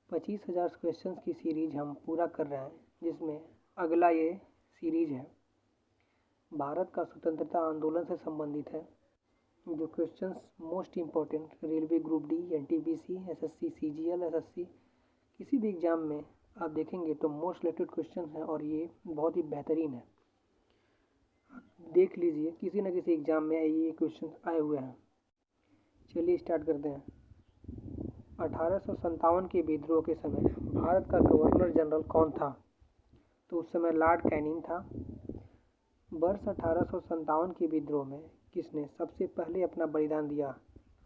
25,000 questions की series हम पूरा कर रहे हैं, जिसमें अगला ये सीरीज है भारत का स्वतंत्रता आंदोलन से संबंधित है। जो questions most important railway group D, NTPC, SSC, CGL, SSC किसी भी एग्ज़ाम में आप देखेंगे तो मोस्ट रिलेटेड क्वेश्चन हैं और ये बहुत ही बेहतरीन है। देख लीजिए, किसी न किसी एग्ज़ाम में ये क्वेश्चन आए हुए हैं। चलिए स्टार्ट करते हैं। 1857 के विद्रोह के समय भारत का गवर्नर जनरल कौन था? तो उस समय लॉर्ड कैनिंग था। वर्ष 1857 के विद्रोह में किसने सबसे पहले अपना बलिदान दिया?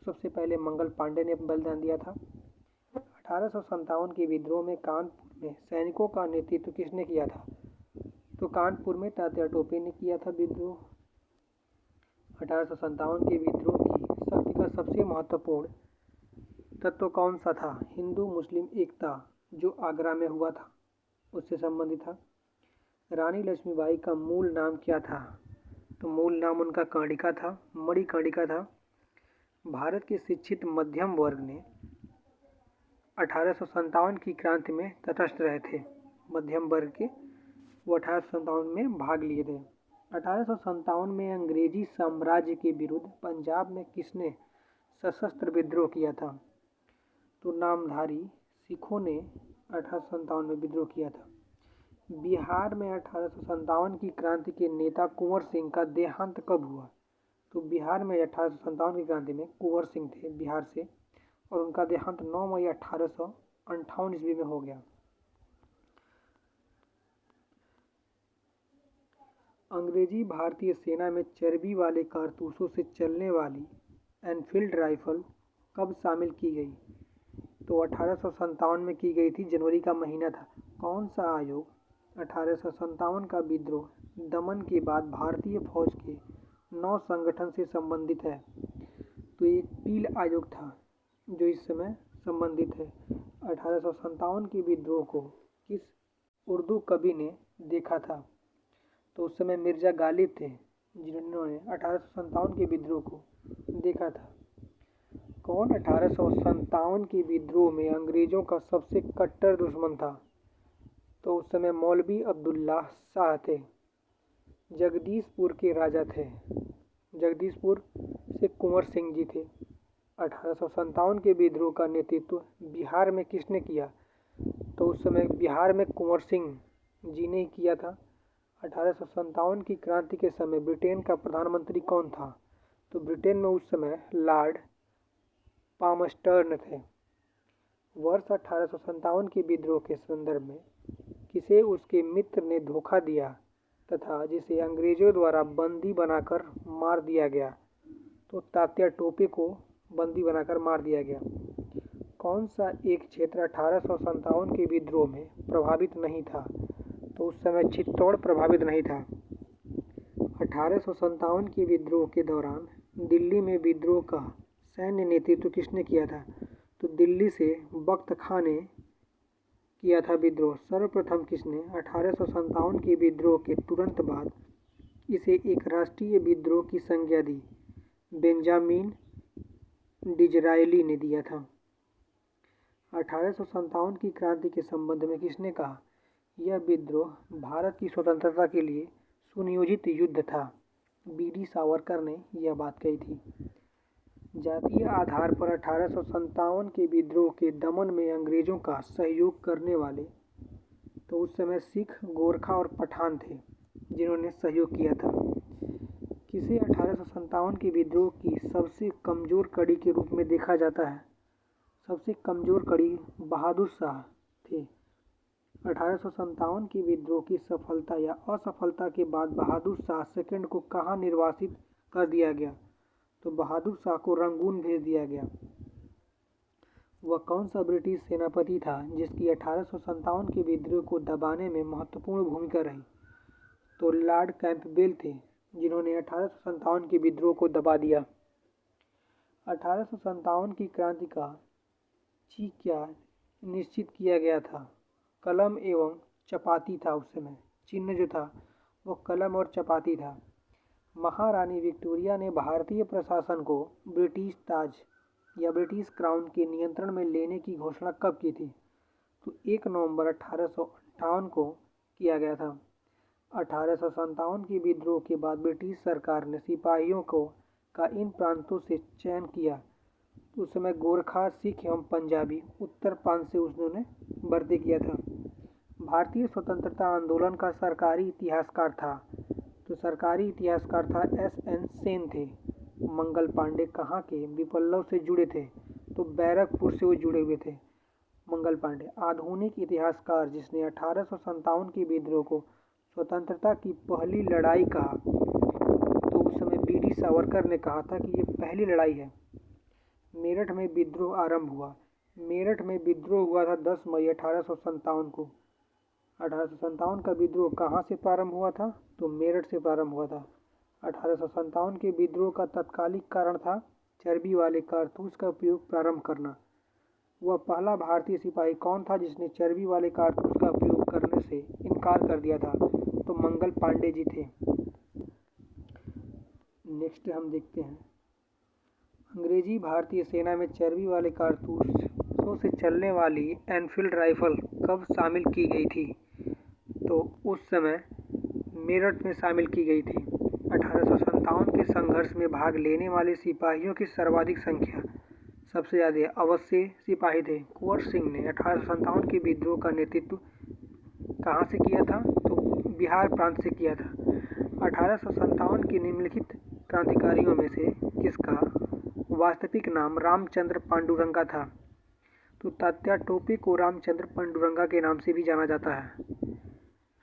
सबसे पहले मंगल पांडे ने बलिदान दिया था। 1857 के विद्रोह में कानपुर में सैनिकों का नेतृत्व किसने किया था? तो कानपुर में तात्या टोपे ने किया था विद्रोह। 1857 के विद्रोह की शक्ति का सबसे महत्वपूर्ण तत्व कौन सा था? हिंदू मुस्लिम एकता, जो आगरा में हुआ था, उससे संबंधित था। रानी लक्ष्मीबाई का मूल नाम क्या था? तो मूल नाम उनका कर्णिका था, मणिकर्णिका था। भारत के शिक्षित मध्यम वर्ग ने 1857 की क्रांति में तटस्थ रहे थे। मध्यम वर्ग के वो 1857 में भाग लिए थे। 1857 में अंग्रेजी साम्राज्य के विरुद्ध पंजाब में किसने सशस्त्र विद्रोह किया था? तो नामधारी सिखों ने 1857 में विद्रोह किया था। बिहार में 1857 की क्रांति के नेता कुंवर सिंह का देहांत कब हुआ? तो बिहार में 1857 की क्रांति में कुंवर सिंह थे बिहार से, और उनका देहांत 9 मई 1858 ईस्वी में हो गया। अंग्रेजी भारतीय सेना में चर्बी वाले कारतूसों से चलने वाली एनफील्ड राइफल कब शामिल की गई? तो 1857 में की गई थी, जनवरी का महीना था। कौन सा आयोग 1857 का विद्रोह दमन के बाद भारतीय फौज के नौ संगठन से संबंधित है? तो ये पील आयोग था जो इस समय संबंधित है। 1857 के विद्रोह को किस उर्दू कवि ने देखा था? तो उस समय मिर्जा गालिब थे जिन्होंने 1857 के विद्रोह को देखा था। कौन 1857 के विद्रोह में अंग्रेजों का सबसे कट्टर दुश्मन था? तो उस समय मौलवी अब्दुल्ला शाह थे, जगदीशपुर के राजा थे। जगदीशपुर से कुंवर सिंह जी थे। 1857 के विद्रोह का नेतृत्व बिहार में किसने किया? तो उस समय बिहार में कुंवर सिंह जी ने किया था। 1857 की क्रांति के समय ब्रिटेन का प्रधानमंत्री कौन था? तो ब्रिटेन में उस समय लॉर्ड पामस्टर्न थे। वर्ष 1857 के विद्रोह के संदर्भ में किसे उसके मित्र ने धोखा दिया तथा जिसे अंग्रेजों द्वारा बंदी बनाकर मार दिया गया? तो तात्या टोपे को बंदी बनाकर मार दिया गया। कौन सा एक क्षेत्र 1857 के विद्रोह में प्रभावित नहीं था? तो उस समय चित्तौड़ प्रभावित नहीं था। 1857 के विद्रोह के दौरान दिल्ली में विद्रोह का सैन्य नेतृत्व किसने किया था? तो दिल्ली से बख्त खां ने किया था विद्रोह। सर्वप्रथम किसने 1857 के विद्रोह के तुरंत बाद इसे एक राष्ट्रीय विद्रोह की संज्ञा दी? बेंजामिन डिज़रायली ने दिया था। 1857 की क्रांति के संबंध में किसने कहा? यह विद्रोह भारत की स्वतंत्रता के लिए सुनियोजित युद्ध था। बीडी सावरकर ने यह बात कही थी। जातीय आधार पर 1857 के विद्रोह के दमन में अंग्रेजों का सहयोग करने वाले तो उस समय सिख, गोरखा और पठान थे जिन्होंने सहयोग किया था। किसे 1857 के विद्रोह की सबसे कमज़ोर कड़ी के रूप में देखा जाता है? सबसे कमज़ोर कड़ी बहादुर शाह थे। 1857 के विद्रोह की सफलता या असफलता के बाद बहादुर शाह सेकंड को कहाँ निर्वासित कर दिया गया? तो बहादुर शाह को रंगून भेज दिया गया। वह कौन सा ब्रिटिश सेनापति था जिसकी 1857 के विद्रोह को दबाने में महत्वपूर्ण भूमिका रही? तो लॉर्ड कैंपबेल थे जिन्होंने 1857 के विद्रोह को दबा दिया। 1857 की क्रांति का क्या निश्चित किया गया था? कलम एवं चपाती था। उस समय चिन्ह जो था वो कलम और चपाती था। महारानी विक्टोरिया ने भारतीय प्रशासन को ब्रिटिश ताज या ब्रिटिश क्राउन के नियंत्रण में लेने की घोषणा कब की थी? तो 1 नवंबर 1858 को किया गया था। 1857 के विद्रोह के बाद ब्रिटिश सरकार ने सिपाहियों को का इन प्रांतों से चयन किया। उस समय गोरखा, सिख एवं पंजाबी उत्तर प्रांत से उन्होंने भर्ती किया था। भारतीय स्वतंत्रता आंदोलन का सरकारी इतिहासकार था, तो सरकारी इतिहासकार था S.N. सेन थे। मंगल पांडे कहाँ के? विप्लव से जुड़े थे, तो बैरकपुर से वो जुड़े हुए थे मंगल पांडे। आधुनिक इतिहासकार जिसने 1857 के विद्रोह को स्वतंत्रता की पहली लड़ाई कहा, तो उस समय B.D. सावरकर ने कहा था कि ये पहली लड़ाई है। मेरठ में विद्रोह आरंभ हुआ। मेरठ में विद्रोह हुआ था 10 मई 1857 को। 1857 का विद्रोह कहाँ से प्रारंभ हुआ था? तो मेरठ से प्रारंभ हुआ था। 1857 के विद्रोह का तत्कालिक कारण था चर्बी वाले कारतूस का उपयोग प्रारंभ करना। वह पहला भारतीय सिपाही कौन था जिसने चर्बी वाले कारतूस का उपयोग करने से इनकार कर दिया था? तो मंगल पांडे जी थे। नेक्स्ट हम देखते हैं, अंग्रेजी भारतीय सेना में चर्बी वाले कारतूसों से चलने वाली एनफील्ड राइफल कब शामिल की गई थी? तो उस समय मेरठ में शामिल की गई थी। 1857 के संघर्ष में भाग लेने वाले सिपाहियों की सर्वाधिक संख्या सबसे ज़्यादा अवश्य सिपाही थे। कुंवर सिंह ने 1857 के विद्रोह का नेतृत्व कहाँ से किया था? तो बिहार प्रांत से किया था। 1857 के निम्नलिखित क्रांतिकारियों में से किसका वास्तविक नाम रामचंद्र पांडुरंगा था? तो तात्या टोपे को रामचंद्र पांडुरंगा के नाम से भी जाना जाता है।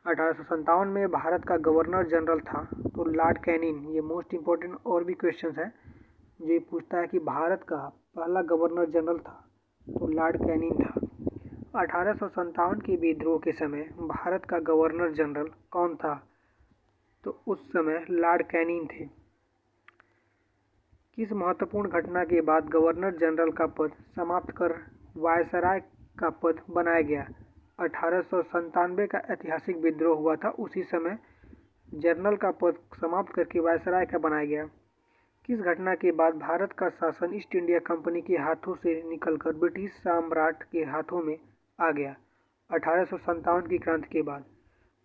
1857 में भारत का गवर्नर जनरल था, तो लॉर्ड कैनिंग। ये मोस्ट इम्पोर्टेंट और भी क्वेश्चन है जो ये पूछता है कि भारत का पहला गवर्नर जनरल था, तो लॉर्ड कैनिंग था। 1857 के विद्रोह के समय भारत का गवर्नर जनरल कौन था? तो उस समय लॉर्ड कैनिंग थे। किस महत्वपूर्ण घटना के बाद गवर्नर जनरल का पद समाप्त कर वायसराय का पद बनाया गया? 1897 का ऐतिहासिक विद्रोह हुआ था, उसी समय जनरल का पद समाप्त करके वायसराय का बनाया गया। किस घटना के बाद भारत का शासन ईस्ट इंडिया कंपनी के हाथों से निकलकर ब्रिटिश सम्राट के हाथों में आ गया? 1857 की क्रांति के बाद।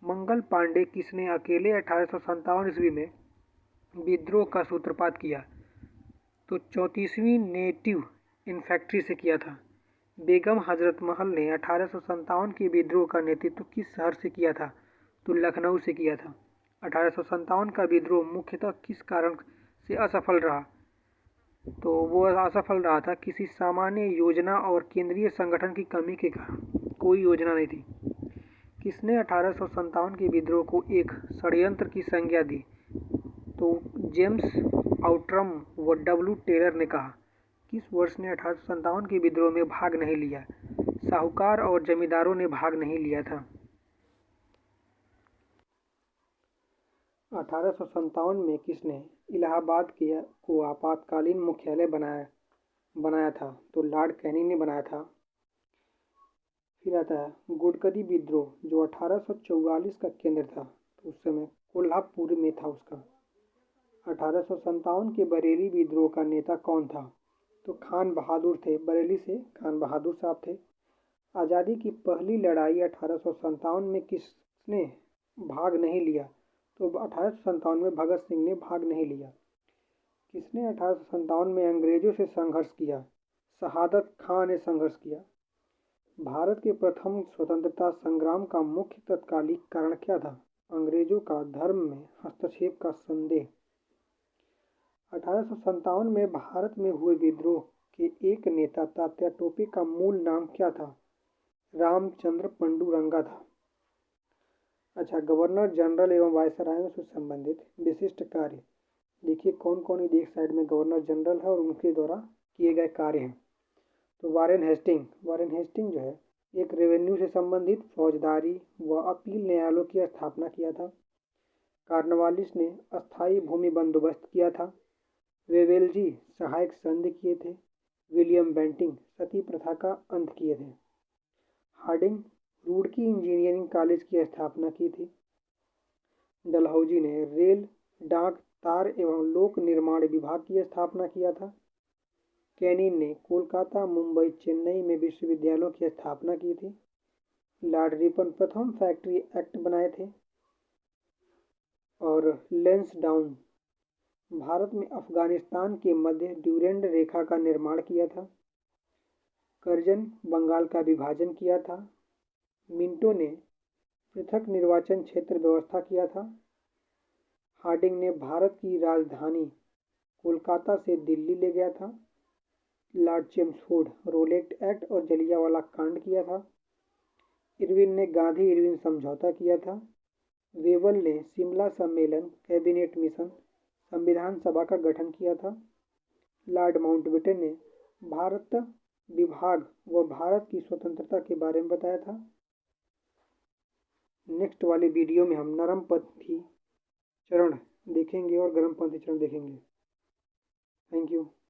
मंगल पांडे किसने अकेले 1857 ईस्वी में विद्रोह का सूत्रपात किया? तो 34वीं नेटिव इन्फैंट्री से किया था। बेगम हजरत महल ने 1857 के विद्रोह का नेतृत्व किस शहर से किया था? तो लखनऊ से किया था। 1857 का विद्रोह मुख्यतः किस कारण से असफल रहा? तो वो असफल रहा था किसी सामान्य योजना और केंद्रीय संगठन की कमी के कारण। कोई योजना नहीं थी। किसने 1857 के विद्रोह को एक षड्यंत्र की संज्ञा दी? तो जेम्स आउट्रम व W. टेलर ने कहा। किस वर्ष ने 1857 के विद्रोह में भाग नहीं लिया? साहूकार और जमींदारों ने भाग नहीं लिया था। 1857 में किसने इलाहाबाद को आपातकालीन मुख्यालय बनाया था? तो लॉर्ड कैनिंग ने बनाया था। फिर आता है गुडकदी विद्रोह जो 1844 का केंद्र था, तो उस समय कोल्हापुर में था उसका। 1857 के बरेली विद्रोह का नेता कौन था? तो खान बहादुर थे। बरेली से खान बहादुर साहब थे। आज़ादी की पहली लड़ाई 1857 में किसने भाग नहीं लिया? तो 1857 में भगत सिंह ने भाग नहीं लिया। किसने 1857 में अंग्रेजों से संघर्ष किया? शहादत खां ने संघर्ष किया। भारत के प्रथम स्वतंत्रता संग्राम का मुख्य तत्कालिक कारण क्या था? अंग्रेजों का धर्म में हस्तक्षेप का संदेह। 1857 में भारत में हुए विद्रोह के एक नेता तात्या टोपे का मूल नाम क्या था? रामचंद्र पांडुरंगा था। अच्छा, गवर्नर जनरल एवं वायसरायों से संबंधित विशिष्ट कार्य देखिए कौन कौन इधर एक साइड में गवर्नर जनरल है और उनके द्वारा किए गए कार्य हैं। तो वारेन हेस्टिंग जो है एक रेवेन्यू से संबंधित फौजदारी व अपील न्यायालयों की स्थापना किया था। कार्नवालिस ने अस्थायी भूमि बंदोबस्त किया था। वेवेल्जी सहायक संधि किए थे। विलियम बेंटिंग सती प्रथा का अंत किए थे। हार्डिंग रुड़की इंजीनियरिंग कॉलेज की स्थापना की थी। डलहौजी ने रेल, डाक, तार एवं लोक निर्माण विभाग की स्थापना किया था। कैनिन ने कोलकाता, मुंबई, चेन्नई में विश्वविद्यालयों की स्थापना की थी। लॉर्ड रिपन प्रथम फैक्ट्री एक्ट बनाए थे। और लैंसडाउन भारत में अफगानिस्तान के मध्य ड्यूरेंड रेखा का निर्माण किया था। कर्जन बंगाल का विभाजन किया था। मिंटो ने पृथक निर्वाचन क्षेत्र व्यवस्था किया था। हार्डिंग ने भारत की राजधानी कोलकाता से दिल्ली ले गया था। लॉर्ड चेम्सफोर्ड रोलेट एक्ट और जलियांवाला कांड किया था। इरविन ने गांधी इरविन समझौता किया था। वेवल ने शिमला सम्मेलन कैबिनेट मिशन संविधान सभा का गठन किया था। लॉर्ड माउंटबेटन ने भारत विभाग व भारत की स्वतंत्रता के बारे में बताया था। नेक्स्ट वाले वीडियो में हम नरमपंथी चरण देखेंगे और गर्मपंथी चरण देखेंगे। Thank you.